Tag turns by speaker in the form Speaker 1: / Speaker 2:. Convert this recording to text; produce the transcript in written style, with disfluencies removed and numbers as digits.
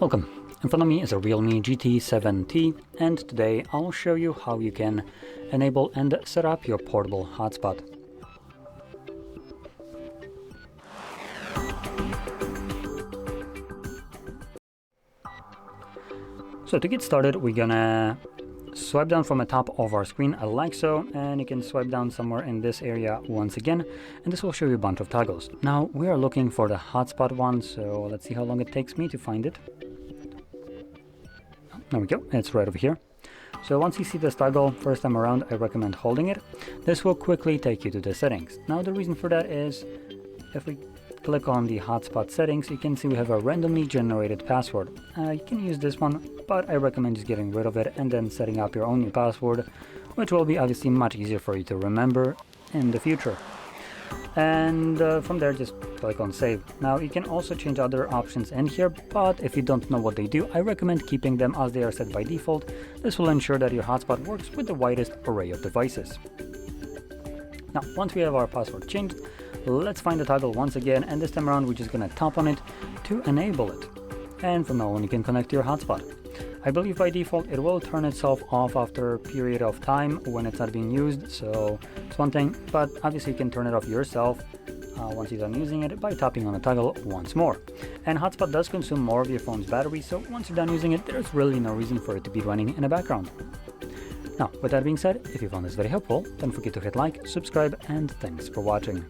Speaker 1: Welcome. In front of me is a REALME GT 7T, and today I'll show you how you can enable and set up your portable hotspot. So to get started, we're gonna swipe down from the top of our screen like so, and you can swipe down somewhere in this area once again, and this will show you a bunch of toggles. Now we are looking for the hotspot one, so let's see how long it takes me to find it. There we go, it's right over here. So once you see this toggle first time around, I recommend holding it. This will quickly take you to the settings. Now the reason for that is, if we click on the hotspot settings, you can see we have a randomly generated password. You can use this one, but I recommend just getting rid of it and then setting up your own new password, which will be obviously much easier for you to remember in the future. And from there, just click on save. Now you can also change other options in here, but if you don't know what they do, I recommend keeping them as they are set by default. This will ensure that your hotspot works with the widest array of devices. Now once we have our password changed, let's find the toggle once again, and this time around we're just gonna tap on it to enable it. And from now on you can connect to your hotspot. I believe by default it will turn itself off after a period of time when it's not being used, so it's one thing, but obviously you can turn it off yourself once you're done using it by tapping on the toggle once more. And hotspot does consume more of your phone's battery, so once you're done using it, there's really no reason for it to be running in the background. Now, with that being said, if you found this very helpful, don't forget to hit like, subscribe, and thanks for watching.